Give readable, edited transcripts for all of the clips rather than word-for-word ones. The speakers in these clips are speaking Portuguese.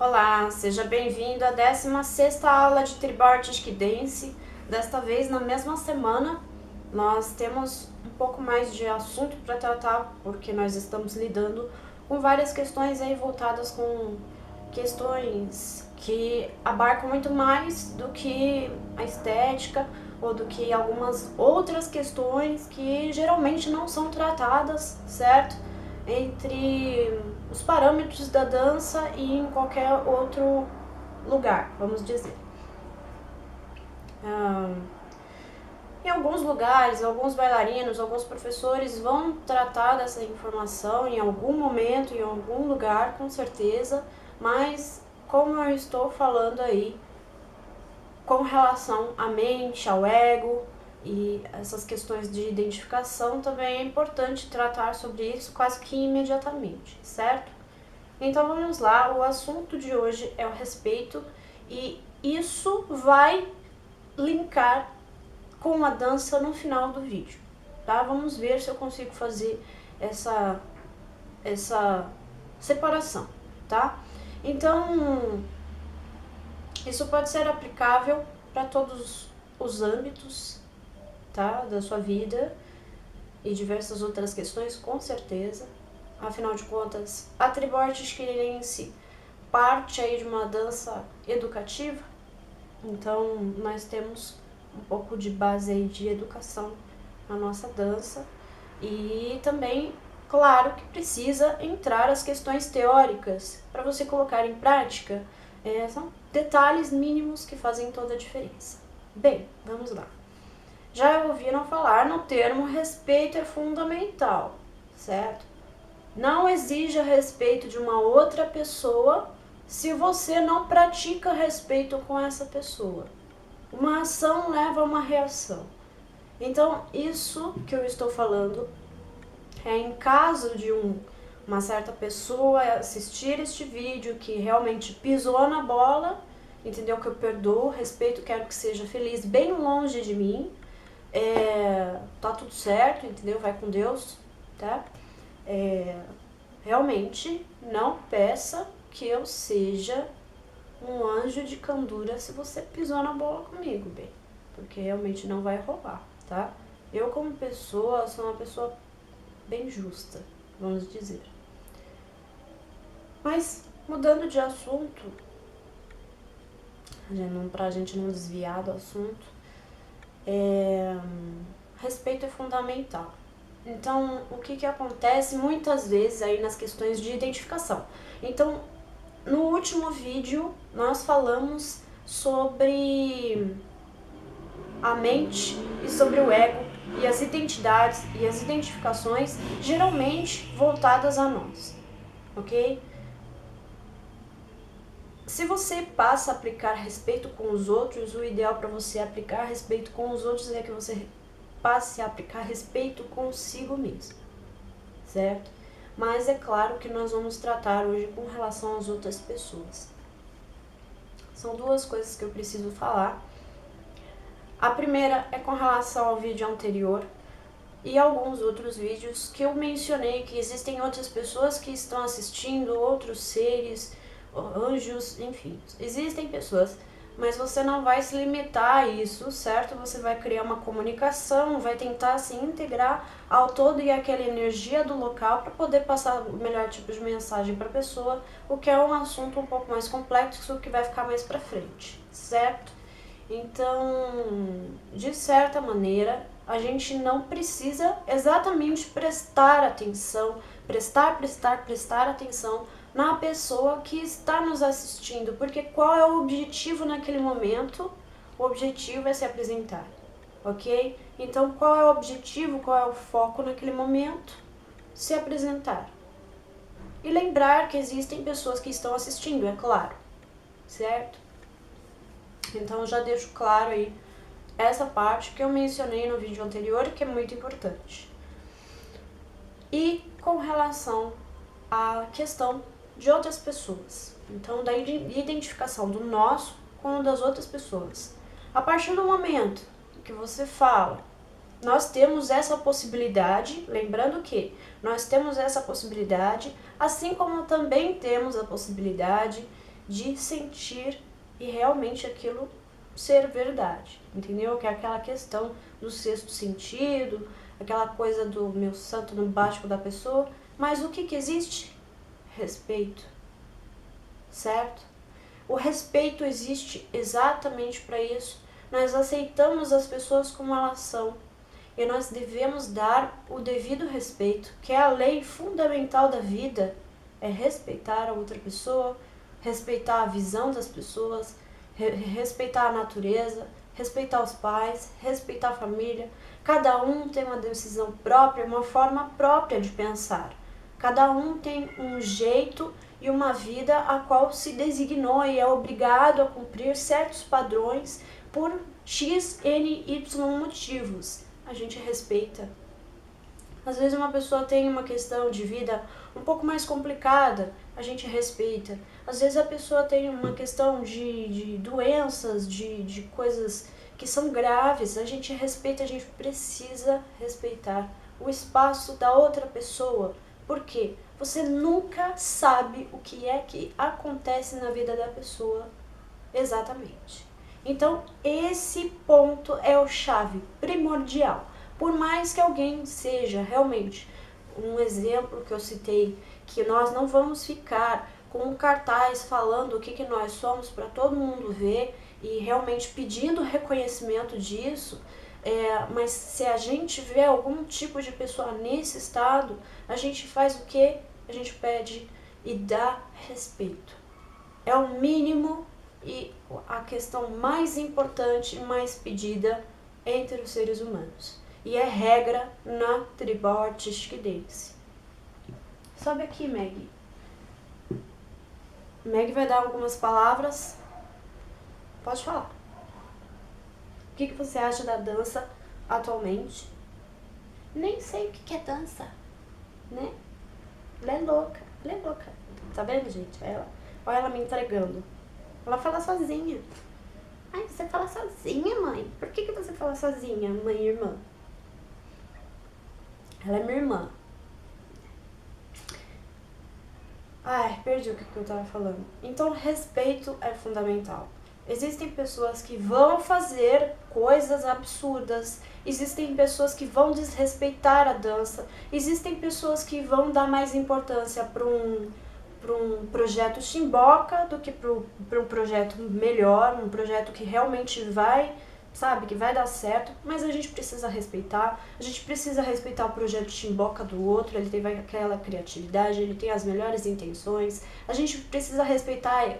Olá, seja bem-vindo à 16ª aula de Tribal Artistic Dance. Desta vez, na mesma semana, nós temos um pouco mais de assunto para tratar, porque nós estamos lidando com várias questões aí voltadas com questões que abarcam muito mais do que a estética ou do que algumas outras questões que geralmente não são tratadas, certo? Entre os parâmetros da dança e em qualquer outro lugar, vamos dizer. Em alguns lugares, alguns bailarinos, alguns professores vão tratar dessa informação em algum momento, em algum lugar, com certeza, mas como eu estou falando aí, com relação à mente, ao ego e essas questões de identificação, também é importante tratar sobre isso quase que imediatamente, certo? Então vamos lá, o assunto de hoje é o respeito e isso vai linkar com a dança no final do vídeo, tá? Vamos ver se eu consigo fazer essa separação, tá? Então, isso pode ser aplicável para todos os âmbitos, tá, da sua vida e diversas outras questões, com certeza. Afinal de contas, a Tribal Artistic Dance parte aí de uma dança educativa, então nós temos um pouco de base aí de educação na nossa dança e também, claro, que precisa entrar as questões teóricas para você colocar em prática. São detalhes mínimos que fazem toda a diferença. Bem, vamos lá. Já ouviram falar no termo respeito é fundamental, certo? Não exija respeito de uma outra pessoa se você não pratica respeito com essa pessoa. Uma ação leva a uma reação. Então, isso que eu estou falando é em caso de uma certa pessoa assistir este vídeo que realmente pisou na bola, entendeu? Que eu perdoo, respeito, quero que seja feliz, bem longe de mim. Tá tudo certo, entendeu? Vai com Deus, tá? Realmente não peça que eu seja um anjo de candura se você pisou na bola comigo, bem, porque realmente não vai rolar, tá? Eu como pessoa sou uma pessoa bem justa, vamos dizer. Mas mudando de assunto, pra gente não desviar do assunto, respeito é fundamental. Então, o que acontece muitas vezes aí nas questões de identificação? Então, no último vídeo, nós falamos sobre a mente e sobre o ego e as identidades e as identificações geralmente voltadas a nós, ok? Se você passa a aplicar respeito com os outros, o ideal para você aplicar respeito com os outros é que você passe a aplicar respeito consigo mesmo, certo? Mas é claro que nós vamos tratar hoje com relação às outras pessoas. São duas coisas que eu preciso falar. A primeira é com relação ao vídeo anterior e alguns outros vídeos que eu mencionei que existem outras pessoas que estão assistindo, outros seres, anjos, enfim, existem pessoas, mas você não vai se limitar a isso, certo? Você vai criar uma comunicação, vai tentar se integrar ao todo e àquela energia do local para poder passar o melhor tipo de mensagem para a pessoa, o que é um assunto um pouco mais complexo que vai ficar mais para frente, certo? Então, de certa maneira, a gente não precisa exatamente prestar atenção, prestar atenção na pessoa que está nos assistindo, porque qual é o objetivo naquele momento? O objetivo é se apresentar, ok? Então, qual é o objetivo, qual é o foco naquele momento? Se apresentar. E lembrar que existem pessoas que estão assistindo, é claro, certo? Então, já deixo claro aí essa parte que eu mencionei no vídeo anterior, que é muito importante. E com relação à questão de outras pessoas, então da identificação do nosso com o das outras pessoas. A partir do momento que você fala, nós temos essa possibilidade, lembrando que nós temos essa possibilidade, assim como também temos a possibilidade de sentir e realmente aquilo ser verdade, entendeu? Que é aquela questão do sexto sentido, aquela coisa do meu santo no básico da pessoa, mas o que existe? Respeito, certo? O respeito existe exatamente para isso. Nós aceitamos as pessoas como elas são e nós devemos dar o devido respeito, que é a lei fundamental da vida, é respeitar a outra pessoa, respeitar a visão das pessoas, respeitar a natureza, respeitar os pais, respeitar a família. Cada um tem uma decisão própria, uma forma própria de pensar. Cada um tem um jeito e uma vida a qual se designou e é obrigado a cumprir certos padrões por X, N, Y motivos. A gente respeita. Às vezes uma pessoa tem uma questão de vida um pouco mais complicada, a gente respeita. Às vezes a pessoa tem uma questão de doenças, de coisas que são graves, a gente respeita, a gente precisa respeitar o espaço da outra pessoa. Por quê? Você nunca sabe o que é que acontece na vida da pessoa exatamente. Então, esse ponto é o chave primordial. Por mais que alguém seja realmente um exemplo que eu citei, que nós não vamos ficar com um cartaz falando o que nós somos para todo mundo ver e realmente pedindo reconhecimento disso, mas se a gente vê algum tipo de pessoa nesse estado, a gente faz o quê? A gente pede e dá respeito. É o mínimo e a questão mais importante e mais pedida entre os seres humanos. E é regra na tribal artística dance. Sobe aqui, Meg. Meg vai dar algumas palavras. Pode falar. O que você acha da dança atualmente? Nem sei o que é dança, né? Ela é louca, ela é louca. Tá vendo, gente? Olha ela me entregando. Ela fala sozinha. Ai, você fala sozinha, mãe? Por que você fala sozinha, mãe e irmã? Ela é minha irmã. Ai, perdi o que eu tava falando. Então, respeito é fundamental. Existem pessoas que vão fazer coisas absurdas, existem pessoas que vão desrespeitar a dança, existem pessoas que vão dar mais importância para um projeto chimboca do que para um projeto melhor, um projeto que realmente vai, sabe, que vai dar certo, mas a gente precisa respeitar o projeto chimboca do outro, ele tem aquela criatividade, ele tem as melhores intenções, a gente precisa respeitar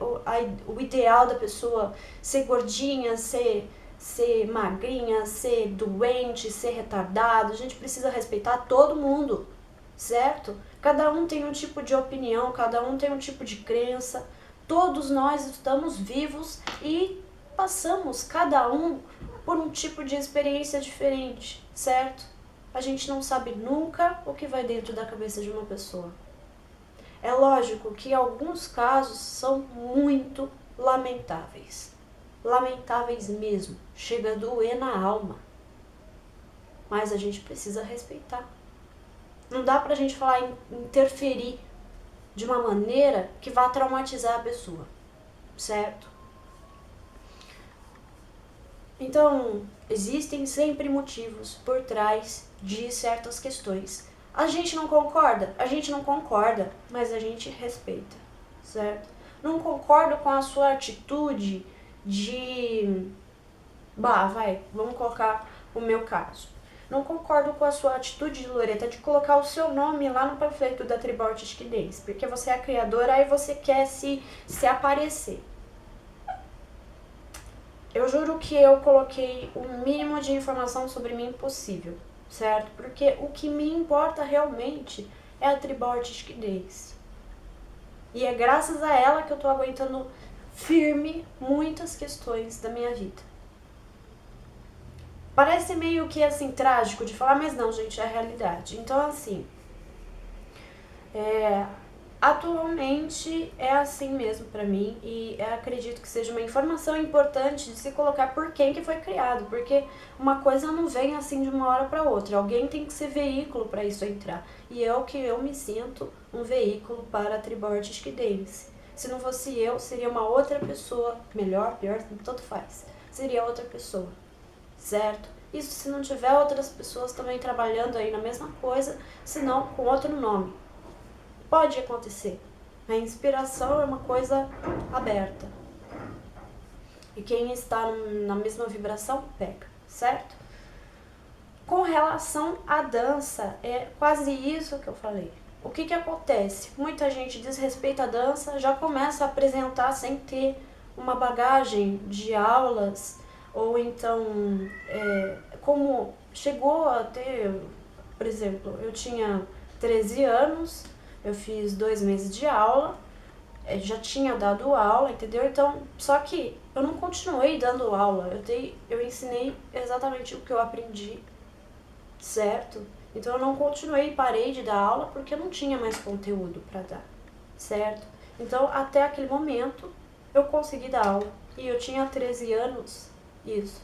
o ideal da pessoa, ser gordinha, ser magrinha, ser doente, ser retardado, a gente precisa respeitar todo mundo, certo? Cada um tem um tipo de opinião, cada um tem um tipo de crença, todos nós estamos vivos e passamos, cada um, por um tipo de experiência diferente, certo? A gente não sabe nunca o que vai dentro da cabeça de uma pessoa. É lógico que alguns casos são muito lamentáveis. Lamentáveis mesmo. Chega a doer na alma. Mas a gente precisa respeitar. Não dá pra gente falar em interferir de uma maneira que vá traumatizar a pessoa, certo? Então, existem sempre motivos por trás de certas questões. A gente não concorda? A gente não concorda, mas a gente respeita, certo? Não concordo com a sua atitude de... vamos colocar o meu caso. Não concordo com a sua atitude, Loreta, de colocar o seu nome lá no panfleto da Tribal Artística Dance, porque você é a criadora e você quer se aparecer. Eu juro que eu coloquei o mínimo de informação sobre mim possível, certo? Porque o que me importa realmente é a Tribal Artística Dance. E é graças a ela que eu tô aguentando firme muitas questões da minha vida. Parece meio que assim, trágico de falar, mas não, gente, é a realidade. Então, assim, atualmente é assim mesmo pra mim e eu acredito que seja uma informação importante de se colocar por quem que foi criado, porque uma coisa não vem assim de uma hora pra outra, alguém tem que ser veículo pra isso entrar. E é o que eu me sinto um veículo para a Tribal Artística Dance. Se não fosse eu, seria uma outra pessoa, melhor, pior, tanto faz. Seria outra pessoa, certo? Isso se não tiver outras pessoas também trabalhando aí na mesma coisa, senão com outro nome. Pode acontecer. A inspiração é uma coisa aberta. E quem está na mesma vibração, pega, certo? Com relação à dança, é quase isso que eu falei. O que acontece? Muita gente desrespeita a dança, já começa a apresentar sem ter uma bagagem de aulas, ou então, como chegou a ter, por exemplo, eu tinha 13 anos, eu fiz 2 meses de aula, já tinha dado aula, entendeu? Então, só que eu não continuei dando aula, eu ensinei exatamente o que eu aprendi, certo? Então eu não continuei, parei de dar aula porque eu não tinha mais conteúdo para dar, certo? Então até aquele momento eu consegui dar aula e eu tinha 13 anos, isso.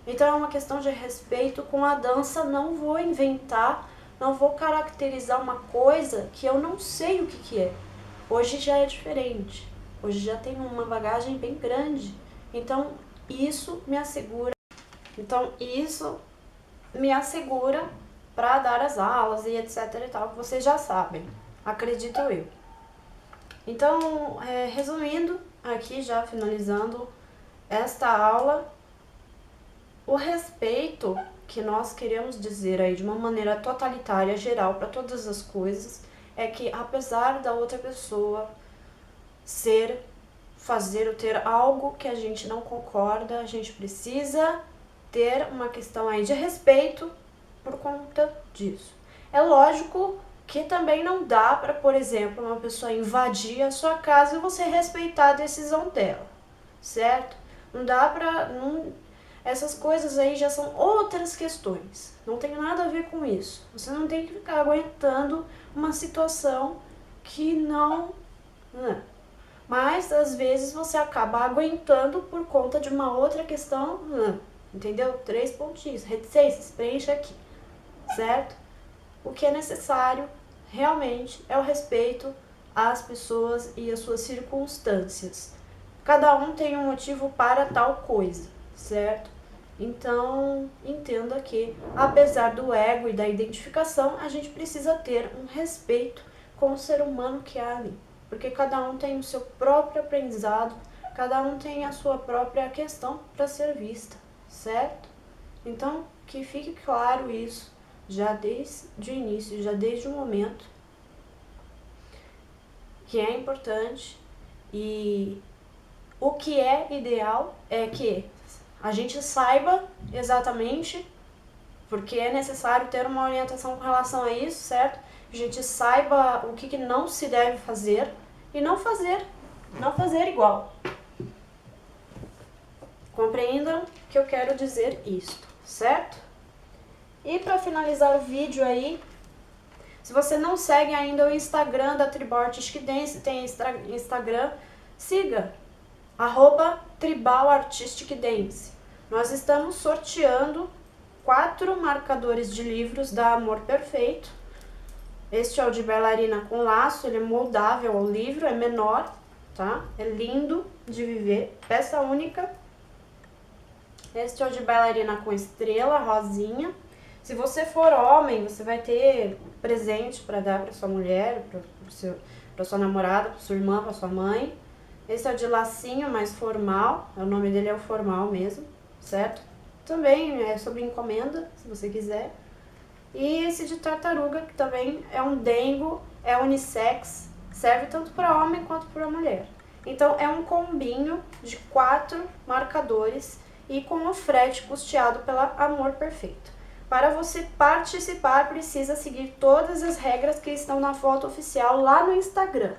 Então é uma questão de respeito com a dança, não vou inventar, não vou caracterizar uma coisa que eu não sei o que é. Hoje já é diferente, hoje já tem uma bagagem bem grande, então isso me assegura para dar as aulas e etc e tal, que vocês já sabem, acredito eu. Então, resumindo, aqui já finalizando esta aula, o respeito que nós queremos dizer aí de uma maneira totalitária, geral, para todas as coisas, é que apesar da outra pessoa fazer ou ter algo que a gente não concorda, a gente precisa ter uma questão aí de respeito por conta disso. É lógico que também não dá para, por exemplo, uma pessoa invadir a sua casa e você respeitar a decisão dela, certo? Não dá pra... essas coisas aí já são outras questões, não tem nada a ver com isso. Você não tem que ficar aguentando uma situação que não... Mas, às vezes, você acaba aguentando por conta de uma outra questão, entendeu? 3 pontinhos, reticências, preencha aqui, certo? O que é necessário, realmente, é o respeito às pessoas e às suas circunstâncias. Cada um tem um motivo para tal coisa, certo? Então, entenda que, apesar do ego e da identificação, a gente precisa ter um respeito com o ser humano que há ali. Porque cada um tem o seu próprio aprendizado, cada um tem a sua própria questão para ser vista, certo? Então, que fique claro isso, já desde o início, já desde o momento, que é importante. E o que é ideal é que a gente saiba exatamente, porque é necessário ter uma orientação com relação a isso, certo? A gente saiba o que não se deve fazer e não fazer igual. Compreendam que eu quero dizer isto, certo? E para finalizar o vídeo aí, se você não segue ainda o Instagram da Tribal Artistic Dance, tem Instagram, siga, @Tribal Artistic Dance. Nós estamos sorteando 4 marcadores de livros da Amor Perfeito. Este é o de bailarina com laço, ele é moldável ao livro, é menor, tá? É lindo de viver, peça única. Este é o de bailarina com estrela, rosinha. Se você for homem, você vai ter presente para dar para sua mulher, para sua namorada, para sua irmã, para sua mãe. Esse é o de lacinho, mais formal, o nome dele é o formal mesmo, certo? Também é sobre encomenda, se você quiser. E esse de tartaruga, que também é um dengo, é unissex, serve tanto para homem quanto para mulher. Então é um combinho de 4 marcadores e com o frete custeado pela Amor Perfeito. Para você participar, precisa seguir todas as regras que estão na foto oficial lá no Instagram,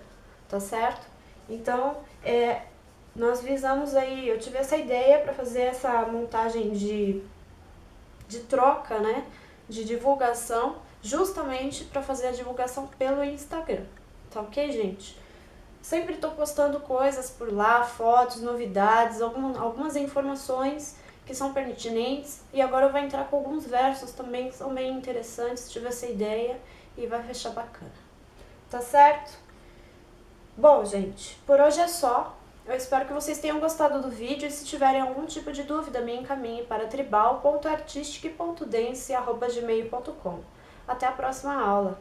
tá certo? Então, nós visamos aí, eu tive essa ideia para fazer essa montagem de troca, né? De divulgação, justamente para fazer a divulgação pelo Instagram, tá ok, gente? Sempre estou postando coisas por lá, fotos, novidades, algumas informações que são pertinentes, e agora eu vou entrar com alguns versos também que são bem interessantes, tive essa ideia e vai fechar bacana, tá certo? Bom, gente, por hoje é só. Eu espero que vocês tenham gostado do vídeo e se tiverem algum tipo de dúvida, me encaminhe para tribal.artistic.dance@gmail.com. Até a próxima aula!